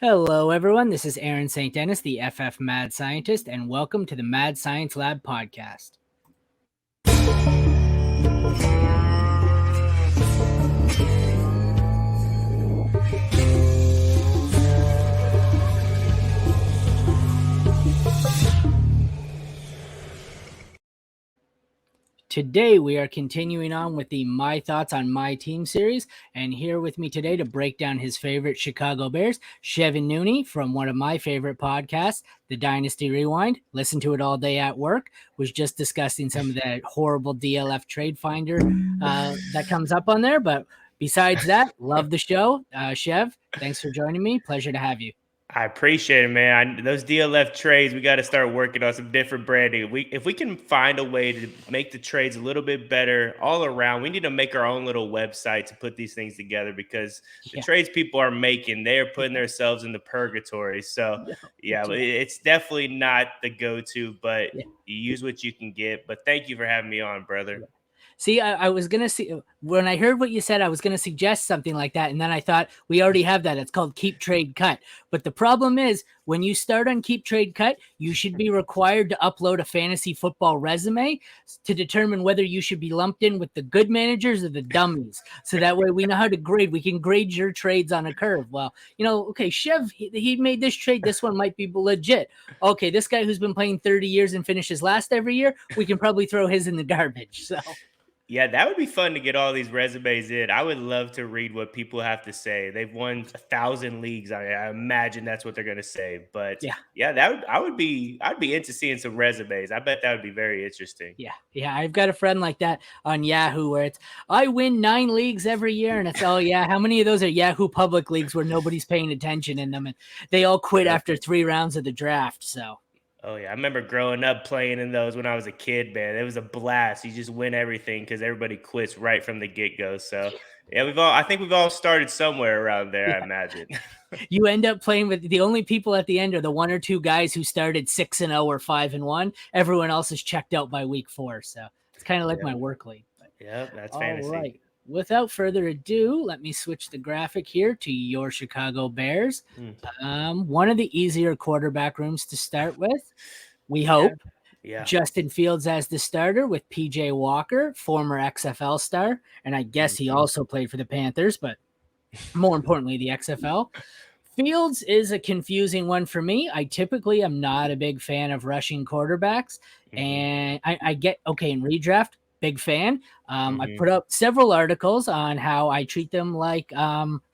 Hello, everyone. This is Aaron St. Dennis, the FF Mad Scientist, and welcome to the Mad Science Lab podcast. Today, we are continuing on with the My Thoughts on My Team series, and here with me today to break down his favorite Chicago Bears, Chevin Noone from one of my favorite podcasts, the Dynasty Rewind. Listen to it all day at work. Was just discussing some of that horrible DLF trade finder that comes up on there, but besides that, love the show. Chev, thanks for joining me. Pleasure to have you. I appreciate it, man. Those DLF trades, we got to start working on some different branding. If we can find a way to make the trades a little bit better all around, we need to make our own little website to put these things together because the Yeah. trades people are making, they are putting themselves into purgatory. So, yeah, it's definitely not the go-to, but Yeah. you use what you can get. But thank you for having me on, brother. See, I was gonna see when I heard what you said, I was gonna suggest something like that, and then I thought we already have that. It's called Keep Trade Cut. But the problem is when you start on Keep Trade Cut, you should be required to upload a fantasy football resume to determine whether you should be lumped in with the good managers or the dummies. So that way we know how to grade. We can grade your trades on a curve. Well, okay, Chev, he made this trade. This one might be legit. Okay, this guy who's been playing 30 years and finishes last every year, we can probably throw his in the garbage. So. Yeah, that would be fun to get all these resumes in. I would love to read what people have to say. They've won 1,000 leagues. I imagine that's what they're going to say. But Yeah. yeah, I'd be into seeing some resumes. I bet that would be very interesting. Yeah. I've got a friend like that on Yahoo where it's I win 9 leagues every year, and it's how many of those are Yahoo public leagues where nobody's paying attention in them, and they all quit Yep. after 3 rounds of the draft. So Oh yeah, I remember growing up playing in those when I was a kid. Man, it was a blast. You just win everything because everybody quits right from the get go. So yeah, I think we've all started somewhere around there. I yeah, imagine. you end up playing with the only people at the end are the 1 or 2 guys who started 6-0 or 5-1. Everyone else is checked out by week 4. So it's kind of like my Yep. work league. Yep. That's All fantasy. right. Without further ado, let me switch the graphic here to your Chicago Bears. Hmm. One of the easier quarterback rooms to start with, we Yeah. hope. Yeah. Justin Fields as the starter with PJ Walker, former XFL star. And I guess he Mhm. also played for the Panthers, but more importantly, the XFL. Fields is a confusing one for me. I typically am not a big fan of rushing quarterbacks, Mhm. and I get okay in redraft. Big fan. I Mhm. put up several articles on how I treat them like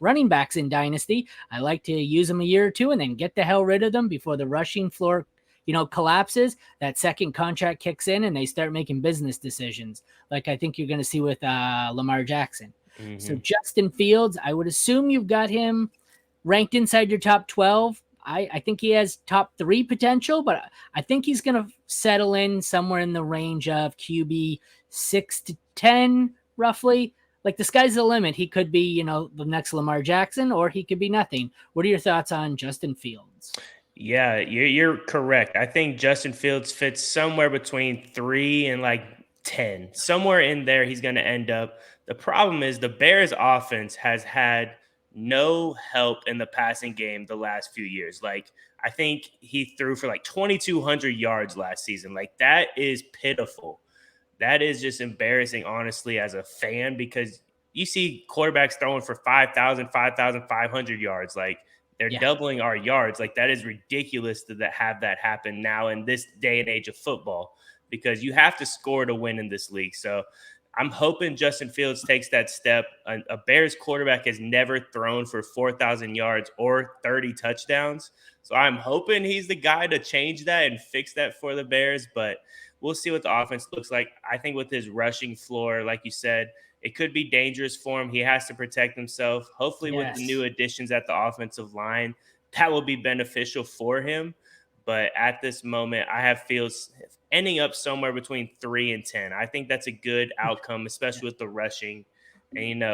running backs in Dynasty. I like to use them a year or two and then get the hell rid of them before the rushing floor, collapses. That second contract kicks in and they start making business decisions, like I think you're going to see with Lamar Jackson. So Mhm. Justin Fields, I would assume you've got him ranked inside your top 12. I think he has top 3 potential, but I think he's going to settle in somewhere in the range of QB 6 to 10, roughly. Like the sky's the limit. He could be, the next Lamar Jackson, or he could be nothing. What are your thoughts on Justin Fields? Yeah, you're correct. I think Justin Fields fits somewhere between 3 and like 10. Somewhere in there he's going to end up. The problem is the Bears offense has had no help in the passing game the last few years. Like I think he threw for like 2200 yards last season. Like that is pitiful. That is just embarrassing honestly as a fan because you see quarterbacks throwing for 5,000, 5,500 yards like they're Yeah. doubling our yards. Like that is ridiculous to have that happen now in this day and age of football because you have to score to win in this league. So I'm hoping Justin Fields takes that step. A Bears quarterback has never thrown for 4,000 yards or 30 touchdowns. So I'm hoping he's the guy to change that and fix that for the Bears. But we'll see what the offense looks like. I think with his rushing floor, like you said, it could be dangerous for him. He has to protect himself. Hopefully, with the new Yes. additions at the offensive line, that will be beneficial for him. But at this moment, I have Fields ending up somewhere between 3 and 10. I think that's a good outcome, Yeah. especially with the rushing. And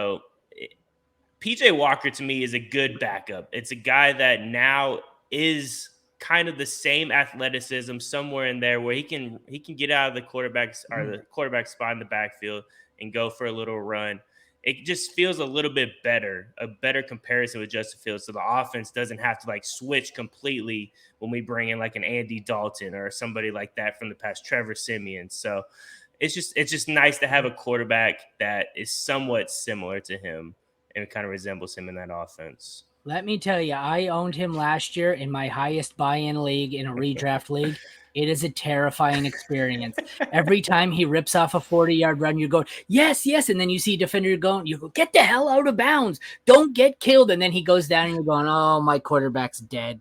PJ Walker to me is a good backup. It's a guy that now is kind of the same athleticism somewhere in there where he can get out of the quarterback's or the quarterback spot in the backfield and go for a little run. it just feels a little bit better, a better comparison with Justin Fields. So the offense doesn't have to like switch completely when we bring in like an Andy Dalton or somebody like that from the past, Trevor Simeon. So it's just nice to have a quarterback that is somewhat similar to him and kind of resembles him in that offense. Let me tell you, I owned him last year in my highest buy-in league in a redraft league. It is a terrifying experience. Every time he rips off a 40-yard run, you go, yes, yes. And then you see a defender going, you go, get the hell out of bounds. Don't get killed. And then he goes down and you're going, oh, my quarterback's dead.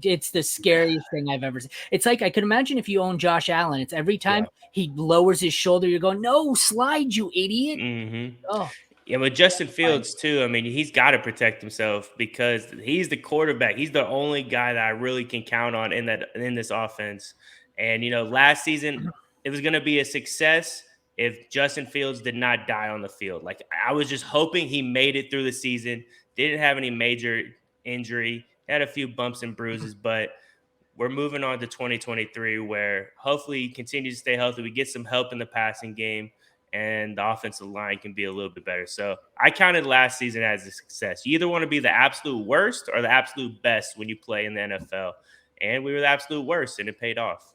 It's the scariest thing I've ever seen. It's like I could imagine if you own Josh Allen. It's every time he lowers his shoulder, you're going, no, slide, you idiot. Mm-hmm. Oh, Yeah, with Justin Fields too. I mean, he's got to protect himself because he's the quarterback. He's the only guy that I really can count on in this offense. And last season it was going to be a success if Justin Fields did not die on the field. Like I was just hoping he made it through the season. Didn't have any major injury. Had a few bumps and bruises, but we're moving on to 2023 where hopefully he continues to stay healthy. We get some help in the passing game and the offensive line can be a little bit better. So I counted last season as a success. You either want to be the absolute worst or the absolute best when you play in the NFL. And we were the absolute worst and it paid off.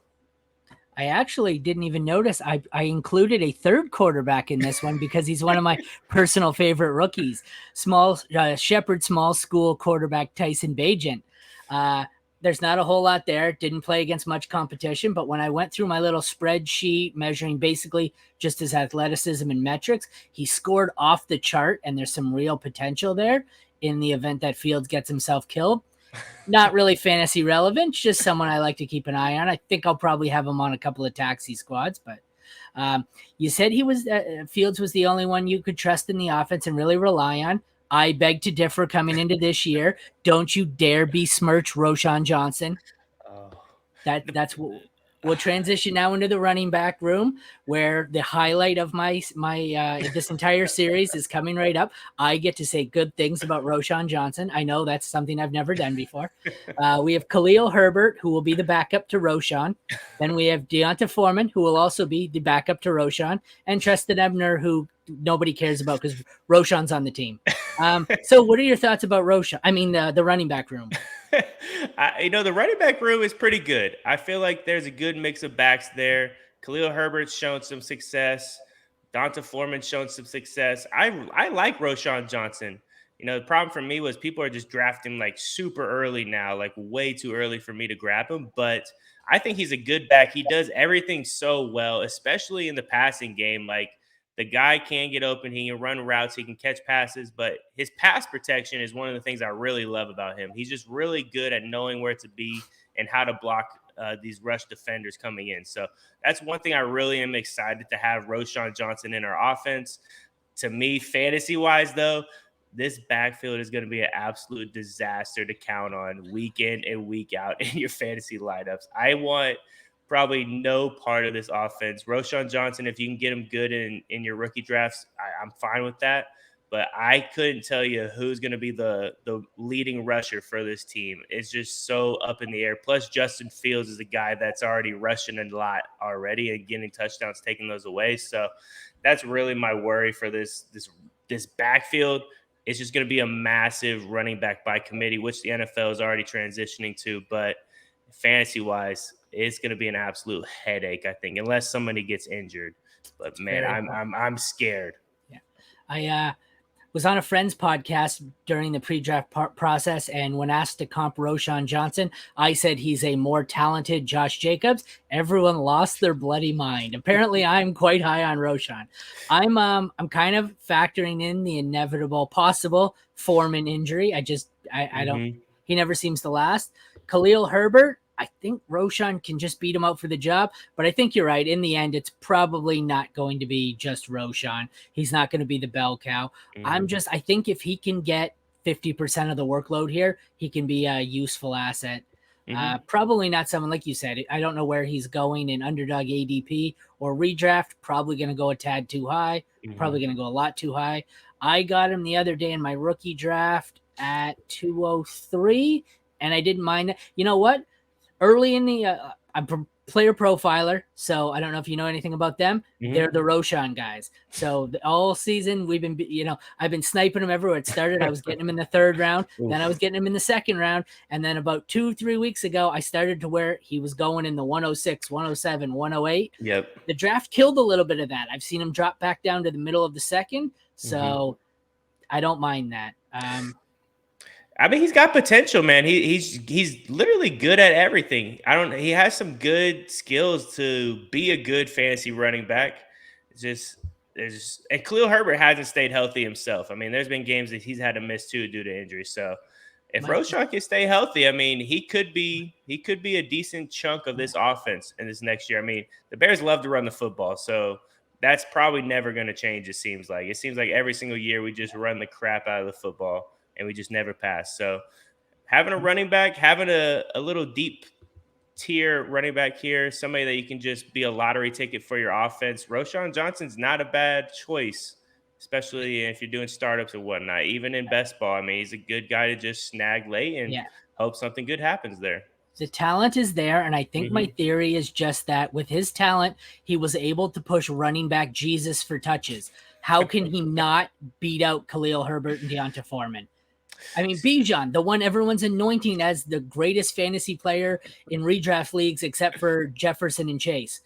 I actually didn't even notice. I included a third quarterback in this one because he's one of my personal favorite rookies. Shepherd Small School quarterback Tyson Bagent. There's not a whole lot there. Didn't play against much competition, but when I went through my little spreadsheet measuring basically just his athleticism and metrics, he scored off the chart, and there's some real potential there in the event that Fields gets himself killed. Not really fantasy relevant, just someone I like to keep an eye on. I think I'll probably have him on a couple of taxi squads, but you said Fields was the only one you could trust in the offense and really rely on. I beg to differ coming into this year. Don't you dare besmirch Roschon Johnson. That's what we'll transition now into the running back room, where the highlight of my this entire series is coming right up. I get to say good things about Roschon Johnson. I know that's something I've never done before. We have Khalil Herbert, who will be the backup to Roschon. Then we have Deonta Foreman, who will also be the backup to Roschon, and Treston Ebner, who nobody cares about because Roschon's on the team. So what are your thoughts about Roschon? I mean, the running back room. The running back room is pretty good. I feel like there's a good mix of backs there. Khalil Herbert's shown some success. Donta Foreman's shown some success. I like Roschon Johnson. The problem for me was people are just drafting like super early now, like way too early for me to grab him. But I think he's a good back. He does everything so well, especially in the passing game. Like the guy can get open. He can run routes. He can catch passes. But his pass protection is one of the things I really love about him. He's just really good at knowing where to be and how to block these rush defenders coming in. So that's one thing I really am excited to have Roschon Johnson in our offense. To me, fantasy-wise, though, this backfield is going to be an absolute disaster to count on week in and week out in your fantasy lineups. I want probably no part of this offense. Roschon Johnson, if you can get him good in your rookie drafts, I'm fine with that. But I couldn't tell you who's going to be the leading rusher for this team. It's just so up in the air. Plus, Justin Fields is a guy that's already rushing a lot already and getting touchdowns, taking those away. So that's really my worry for this backfield. It's just going to be a massive running back by committee, which the NFL is already transitioning to. But fantasy-wise, it's going to be an absolute headache, I think, unless somebody gets injured. But man, I'm scared. Yeah, I was on a friend's podcast during the pre-draft process, and when asked to comp Roschon Johnson, I said he's a more talented Josh Jacobs. Everyone lost their bloody mind. Apparently, I'm quite high on Roschon. I'm kind of factoring in the inevitable possible Foreman injury. I don't. He never seems to last. Khalil Herbert, I think Roschon can just beat him out for the job, but I think you're right. In the end, it's probably not going to be just Roschon. He's not going to be the bell cow. I think if he can get 50% of the workload here, he can be a useful asset. Probably not someone like you said. I don't know where he's going in underdog ADP or redraft. Probably going to go a tad too high. Probably going to go a lot too high. I got him the other day in my rookie draft at 203, and I didn't mind it. You know what? Early in the, I'm Player Profiler. So I don't know if you know anything about them. Mhm. They're the Roshan guys. So all season we've been, I've been sniping them everywhere. It started, I was getting them in the third round, then I was getting him in the second round, and then about 2-3 weeks ago, I started to where he was going in the 106, 107, 108. Yep. The draft killed a little bit of that. I've seen him drop back down to the middle of the second, so I don't mind that. I mean, he's got potential, man. He's literally good at everything. He has some good skills to be a good fantasy running back. It's just and Khalil Herbert hasn't stayed healthy himself. I mean, there's been games that he's had to miss too due to injury. So if Roshan can stay healthy, I mean, he could be a decent chunk of this offense in this next year. I mean, the Bears love to run the football, so that's probably never going to change. It seems like every single year we just run the crap out of the football and we just never pass. So having a running back, having a little deep tier running back here, somebody that you can just be a lottery ticket for your offense. Roshan Johnson's not a bad choice, especially if you're doing startups and whatnot. Even in best ball, I mean, he's a good guy to just snag late and hope something good happens there. The talent is there, and I think my theory is just that with his talent, he was able to push running back Jesus for touches. How can he not beat out Khalil Herbert and Deonta Foreman? I mean, Bijan, the one everyone's anointing as the greatest fantasy player in redraft leagues, except for Jefferson and Chase.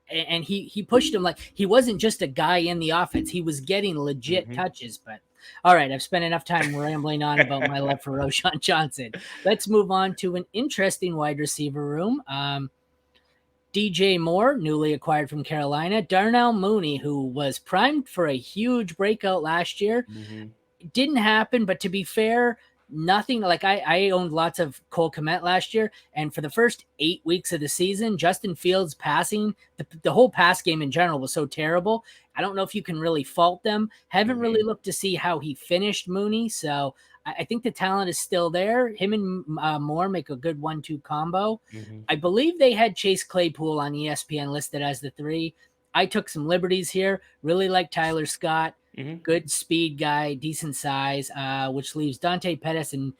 And he pushed him like he wasn't just a guy in the offense. He was getting legit touches. But all right, I've spent enough time rambling on about my love for Roshan Johnson. Let's move on to an interesting wide receiver room. DJ Moore, newly acquired from Carolina. Darnell Mooney, who was primed for a huge breakout last year. It didn't happen, but to be fair, nothing like I owned lots of Cole Kmet last year, and for the first 8 weeks of the season, Justin Fields passing, the whole pass game in general was so terrible. I don't know if you can really fault them. Haven't really looked to see how he finished Mooney, so I think the talent is still there. Him and Moore make a good 1-2 combo. I believe they had Chase Claypool on ESPN listed as the 3. I took some liberties here. Really like Tyler Scott. Good speed guy, decent size, which leaves Dante Pettis and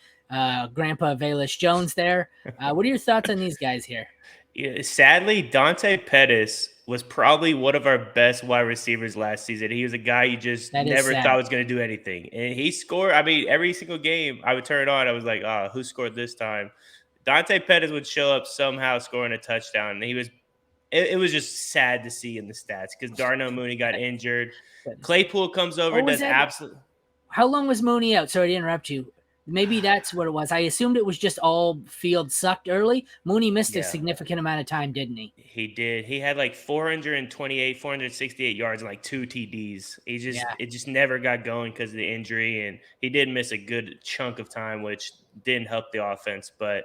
Grandpa Velus Jones there. What are your thoughts on these guys here? Yeah, sadly, Dante Pettis was probably one of our best wide receivers last season. He was a guy you just never thought was going to do anything. And he scored. I mean, every single game I would turn it on, I was like, who scored this time? Dante Pettis would show up somehow scoring a touchdown. And he was it was just sad to see in the stats because Darnell Mooney got injured. Claypool comes over, does absolutely. How long was Mooney out? Sorry to interrupt you. Maybe that's what it was. I assumed it was just all Field sucked early. Mooney missed a significant amount of time, didn't he? He did. He had like 468 yards and like 2 TDs. It just never got going because of the injury, and he did miss a good chunk of time, which didn't help the offense. But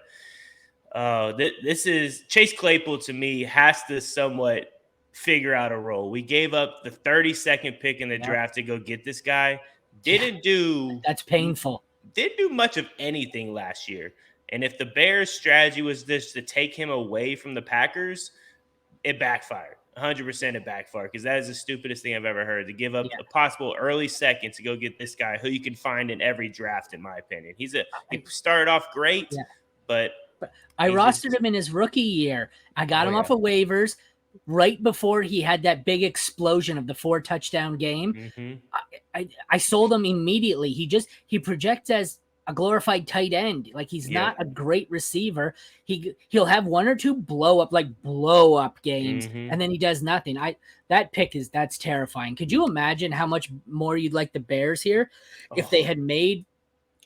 this is Chase Claypool to me has to somewhat figure out a role. We gave up the 32nd pick in the draft to go get this guy. That's painful. Didn't do much of anything last year. And if the Bears' strategy was just to take him away from the Packers, it backfired. 100% it backfired because that is the stupidest thing I've ever heard, to give up a possible early second to go get this guy who you can find in every draft, in my opinion. He started off great, but I rostered him in his rookie year. I got him off of waivers right before he had that big explosion of the 4-touchdown game. I sold him immediately. He projects as a glorified tight end. Like he's not a great receiver. He'll have 1 or 2 blow up games, and then he does nothing. That's terrifying. Could you imagine how much more you'd like the Bears here if they had made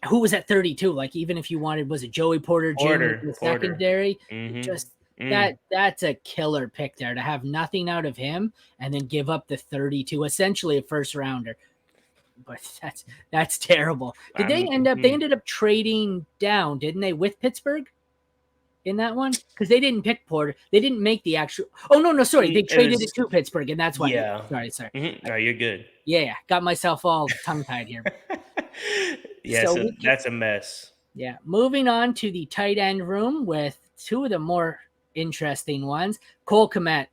who was at 32? Like even if you wanted, was it Joey Porter Jr. in the secondary? That's a killer pick there to have nothing out of him and then give up the 32, essentially a first rounder. But that's terrible. They ended up trading down, didn't they, with Pittsburgh in that one? Because they didn't pick Porter. They didn't make the actual. Oh no, sorry. They traded it to Pittsburgh, and that's why. Yeah. Sorry. No, you're good. Yeah. Got myself all tongue tied here. That's a mess. Yeah. Moving on to the tight end room with 2 of the more interesting ones. Cole Kmet,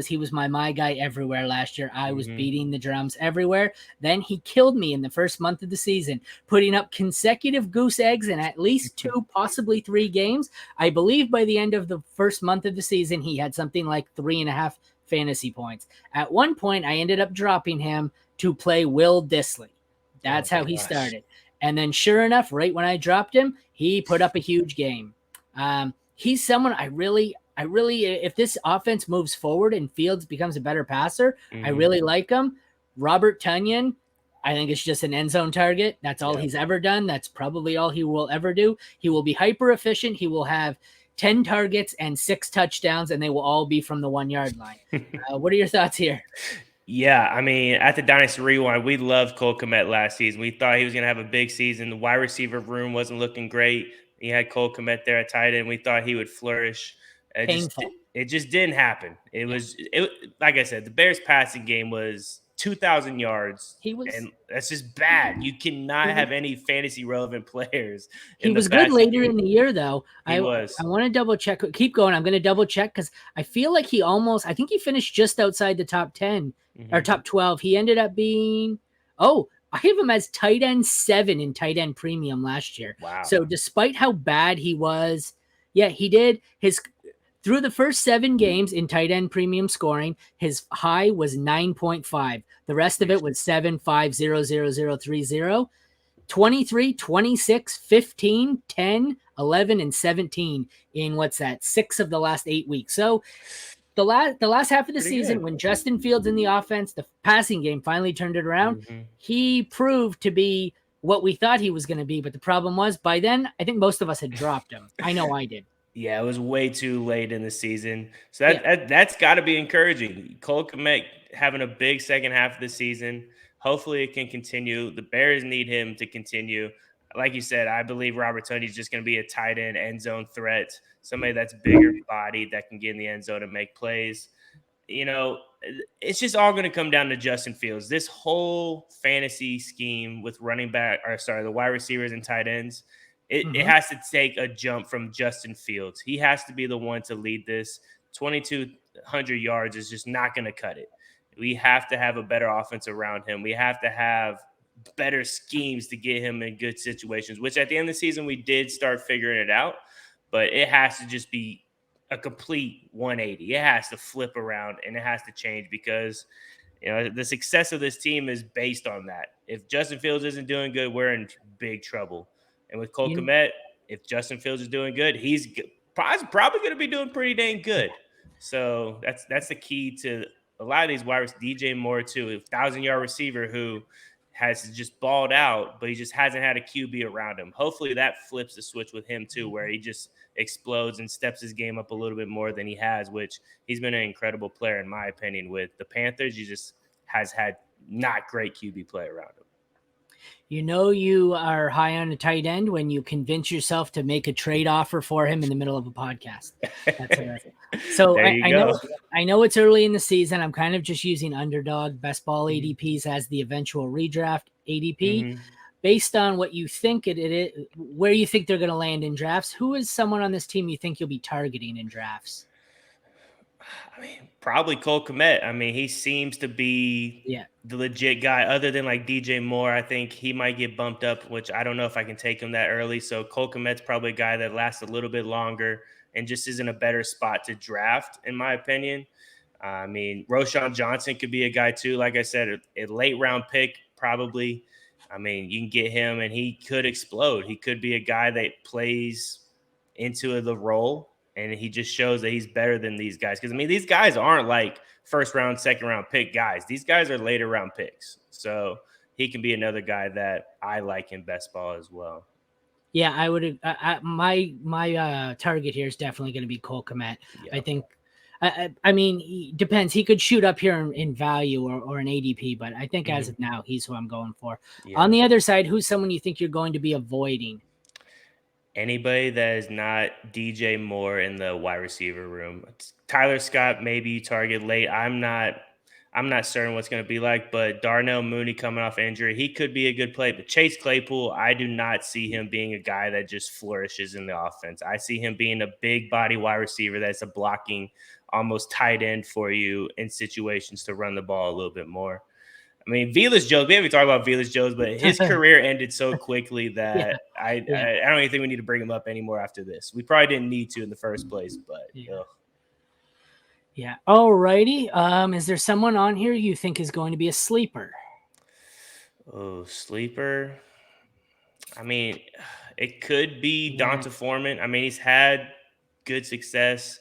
he was my guy everywhere last year. I was beating the drums everywhere. Then he killed me in the first month of the season, putting up consecutive goose eggs in at least 2, possibly 3 games. I believe by the end of the first month of the season, he had something like 3.5 fantasy points. At one point, I ended up dropping him to play Will Dissly. That's how he started. And then sure enough, right when I dropped him, he put up a huge game. He's someone I really, if this offense moves forward and Fields becomes a better passer, I really like him. Robert Tonyan, I think it's just an end zone target. That's all he's ever done. That's probably all he will ever do. He will be hyper efficient. He will have 10 targets and 6 touchdowns, and they will all be from the 1-yard line. What are your thoughts here? Yeah, I mean, at the Dynasty Rewind, we loved Cole Kmet last season. We thought he was going to have a big season. The wide receiver room wasn't looking great. He had Cole Kmet there at tight end. We thought he would flourish. Painful. It just didn't happen. Like I said, the Bears passing game was 2,000 yards. And that's just bad. You cannot have any fantasy relevant players. He was good later in the year, though. I want to double check. Keep going. I'm going to double check because I feel like I think he finished just outside the top 10 or top 12. He ended up being, I have him as tight end 7 in tight end premium last year. Wow. So despite how bad he was, he did through the first 7 games in tight end premium scoring, his high was 9.5. The rest of it was 7, 5, 0, 0, 0, 3, 0. 23, 26, 15, 10, 11, and 17 in 6 of the last 8 weeks. So the last half of the season, when Justin Fields in the offense, the passing game finally turned it around, he proved to be what we thought he was going to be. But the problem was, by then, I think most of us had dropped him. I know I did. Yeah, it was way too late in the season. So that's got to be encouraging. Cole Kmet having a big second half of the season. Hopefully it can continue. The Bears need him to continue. Like you said, I believe Robert Toney is just going to be a tight end zone threat, somebody that's bigger body that can get in the end zone and make plays. It's just all going to come down to Justin Fields. This whole fantasy scheme with the wide receivers and tight ends, it has to take a jump from Justin Fields. He has to be the one to lead this. 2,200 yards is just not going to cut it. We have to have a better offense around him. We have to have better schemes to get him in good situations, which at the end of the season, we did start figuring it out. But it has to just be a complete 180. It has to flip around and it has to change because the success of this team is based on that. If Justin Fields isn't doing good, we're in big trouble. And with Cole Kmet, if Justin Fields is doing good, he's probably going to be doing pretty dang good. So that's the key to a lot of these wide receivers. DJ Moore too, a 1,000-yard receiver who has just balled out, but he just hasn't had a QB around him. Hopefully that flips the switch with him too, where he just explodes and steps his game up a little bit more than he has, which he's been an incredible player, in my opinion. With the Panthers, he just has had not great QB play around him. You are high on a tight end when you convince yourself to make a trade offer for him in the middle of a podcast. So I know it's early in the season. I'm kind of just using underdog best ball ADPs as the eventual redraft ADP. Based on what you think it is, where you think they're going to land in drafts, who is someone on this team you think you'll be targeting in drafts? I mean, probably Cole Kmet. I mean, he seems to be the legit guy. Other than like DJ Moore, I think he might get bumped up, which I don't know if I can take him that early. So Cole Kmet's probably a guy that lasts a little bit longer and just is in a better spot to draft, in my opinion. I mean, Roschon Johnson could be a guy too. Like I said, a late round pick, probably. I mean, you can get him and he could explode. He could be a guy that plays into the role and he just shows that he's better than these guys. Because, I mean, these guys aren't like first round, second round pick guys. These guys are later round picks. So he can be another guy that I like in best ball as well. Yeah, I would. My target here is definitely going to be Cole Kmet. Yep. I think. I mean, it depends. He could shoot up here in value or an ADP, but I think as of now, he's who I'm going for. Yeah. On the other side, who's someone you think you're going to be avoiding? Anybody that is not DJ Moore in the wide receiver room. Tyler Scott, maybe you target late. I'm not I'm not certain what's going to be like, but Darnell Mooney coming off injury, he could be a good play. But Chase Claypool, I do not see him being a guy that just flourishes in the offense. I see him being a big body wide receiver that's a blocking, almost tight end for you in situations to run the ball a little bit more. I mean, Velus Jones, we haven't talked about Velus Jones, but his career ended so quickly Yeah, that I, yeah, I, I don't even think we need to bring him up anymore after this. We probably didn't need to in the first place, but yeah. ugh. Yeah. Alrighty. Is there someone on here you think is going to be a sleeper? Oh, sleeper. I mean, it could be Yeah. Donta Foreman. I mean, he's had good success.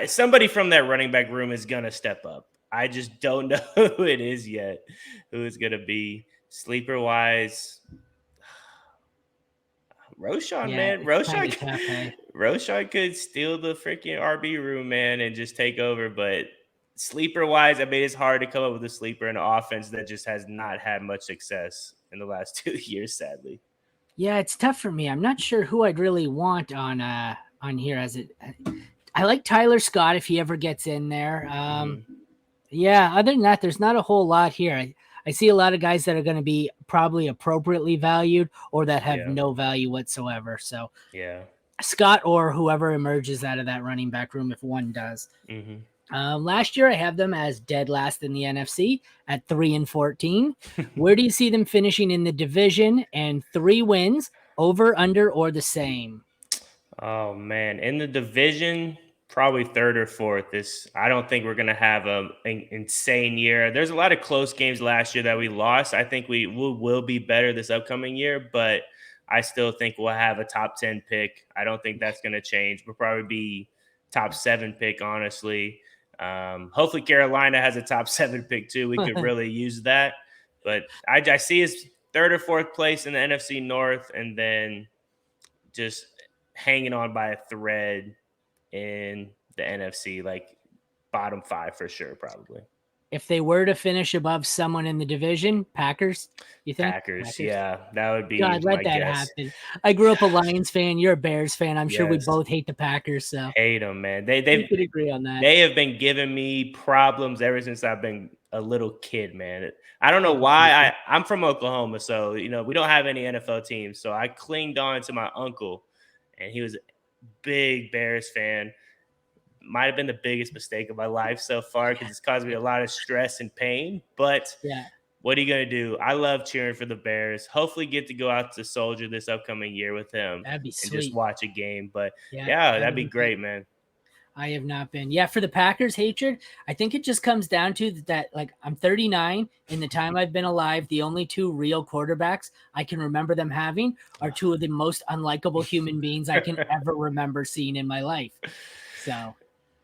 Somebody from that running back room is gonna step up. I just don't know who it is yet. Who is gonna be sleeper wise? Roshan, Yeah. man, It's kind of tough. Hey. Roshan could steal the freaking RB room, man, and just take over. But sleeper wise, I mean, it's hard to come up with a sleeper in an offense that just has not had much success in the last 2 years, sadly. Yeah, it's tough for me. I'm not sure who I'd really want on here as it. I like Tyler Scott if he ever gets in there. Hmm. Yeah, other than that, there's not a whole lot here. I see a lot of guys that are going to be probably appropriately valued or that have Yeah, no value whatsoever. So yeah. Scott or whoever emerges out of that running back room, if one does. Hmm. Last year, I have them as dead last in the NFC at 3-14. Where do you see them finishing in the division? And 3 wins, over, under, or the same? Oh man, in the division, probably third or fourth. This I don't think we're gonna have an insane year. There's a lot of close games last year that we lost. I think we will be better this upcoming year, but I still think we'll have a top 10 pick. I don't think that's gonna change. We'll probably be top 7 pick, honestly. Hopefully Carolina has a top 7 pick too. We could really use that. But I see us third or fourth place in the NFC North, and then just hanging on by a thread in the NFC, like bottom 5 for sure, probably. If they were to finish above someone in the division, Packers, you think? Packers, Packers? yeah, that would be God, let my that guess. happen. I grew up a Lions fan. You're a Bears fan. I'm sure we Yes, both hate the Packers, so hate them, man. we could agree on that. They have been giving me problems ever since I've been a little kid, man. I don't know I can why. take it. I'm from Oklahoma, so we don't have any NFL teams. So I clinged on to my uncle, and he was a big Bears fan. Might have been the biggest mistake of my life so far because it's caused me a lot of stress and pain. But Yeah, what are you gonna do? I love cheering for the Bears. Hopefully, get to go out to Soldier this upcoming year with him that'd be and just sweet. watch a game. But Yeah, yeah, I that'd be like it. great, man. I have not been. Yeah, for the Packers hatred, I think it just comes down to that. Like, I'm 39. In the time I've been alive, the only 2 real quarterbacks I can remember them having are 2 of the most unlikable human beings I can ever remember seeing in my life. So,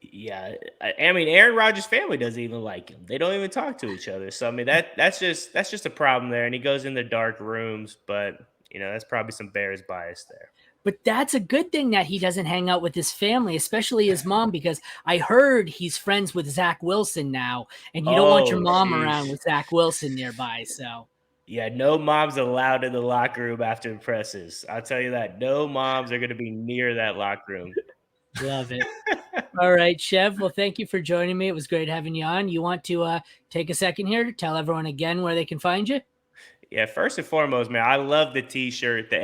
Yeah, I mean, Aaron Rodgers' family doesn't even like him. They don't even talk to each other. So I mean, that's just a problem there. And he goes in the dark rooms, but that's probably some Bears bias there. but that's a good thing that he doesn't hang out with his family, especially his mom, because I heard he's friends with Zach Wilson now, and you don't want your Oh, mom around sheesh. with Zach Wilson nearby. So, Yeah, no moms allowed in the locker room after the presses. I'll tell you that. No moms are going to be near that locker room. love it. All right, Chev. Well, thank you for joining me. It was great having you on. You want to take a second here to tell everyone again where they can find you? Yeah, first and foremost, man, I love the T-shirt, the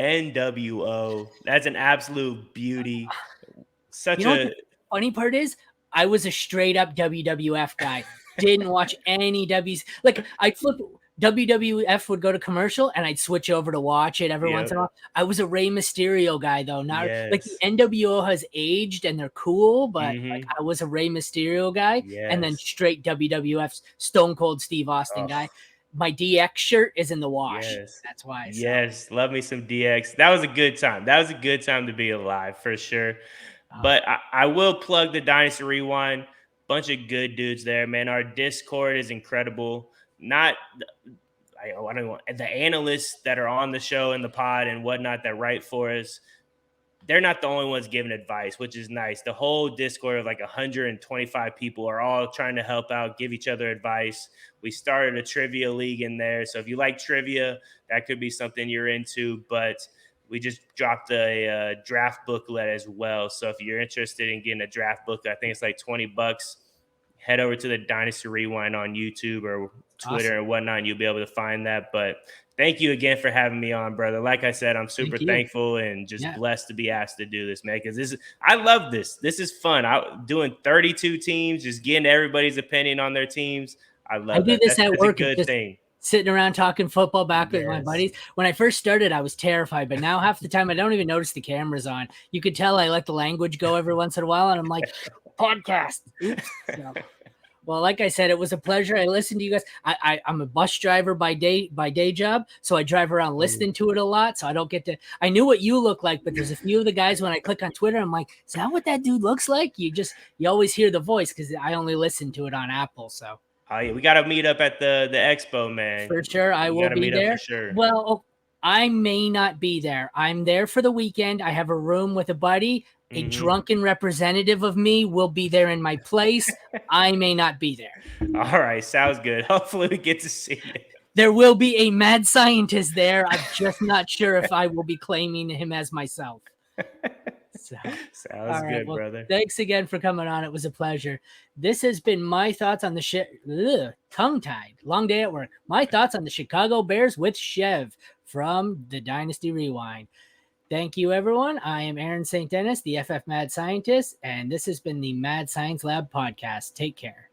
NWO. That's an absolute beauty. You Such know what a the funny part is? I was a straight up WWF guy. Didn't watch any W's. Like, I'd flip WWF would go to commercial and I'd switch over to watch it every once Yep. in a while. I was a Rey Mysterio guy though. Not like the Yes. NWO has aged and they're cool, but like Mhm. I was a Rey Mysterio guy and then Yes. straight WWF Stone Cold Steve Austin guy. Oh, My DX shirt is in the wash. yes. That's why. So, Yes. Love me some DX. That was a good time. That was a good time to be alive for sure. uh, But I will plug the Dynasty Rewind. Bunch of good dudes there, man. Our Discord is incredible. Not I don't want the analysts that are on the show and the pod and whatnot that write for us. They're not the only ones giving advice, which is nice. The whole Discord of like 125 people are all trying to help out, give each other advice. We started a trivia league in there. So if you like trivia, that could be something you're into. But we just dropped a draft booklet as well. So if you're interested in getting a draft book, I think it's like $20. head over to the Dynasty Rewind on YouTube or Twitter Awesome. and whatnot, and you'll be able to find that. But thank you again for having me on, brother. Like I said, I'm super Thank you. thankful and just Yeah. blessed to be asked to do this, man. Because I love this. This is fun. Doing 32 teams, just getting everybody's opinion on their teams. I I love do that. this at That's a work. It's good just thing. sitting around talking football back with my Yes. buddies. When I first started, I was terrified, but now half the time I don't even notice the cameras on. You could tell I let the language go every once in a while, and I'm like, podcast. Oops. So, well, like I said, it was a pleasure. I listened to you guys. I'm a bus driver by day job, so I drive around listening to it a lot. So I don't get to. I knew what you look like, but there's a few of the guys when I click on Twitter, I'm like, is that what that dude looks like? You always hear the voice because I only listen to it on Apple. So. Oh yeah, we got to meet up at the expo, man. For sure, I We will got to be meet up for there. sure. Well, I may not be there. I'm there for the weekend. I have a room with a buddy. A drunken representative of me will be there in my place. I may not be there. All right, sounds good. Hopefully we get to see you. There will be a mad scientist there. I'm just not sure if I will be claiming him as myself. So, sounds good, well, brother. Thanks again for coming on. It was a pleasure. This has been my thoughts on the tongue-tied. Long day at work. My thoughts on the Chicago Bears with Chev from the Dynasty Rewind. Thank you, everyone. I am Aaron St. Dennis, the FF Mad Scientist, and this has been the Mad Science Lab podcast. Take care.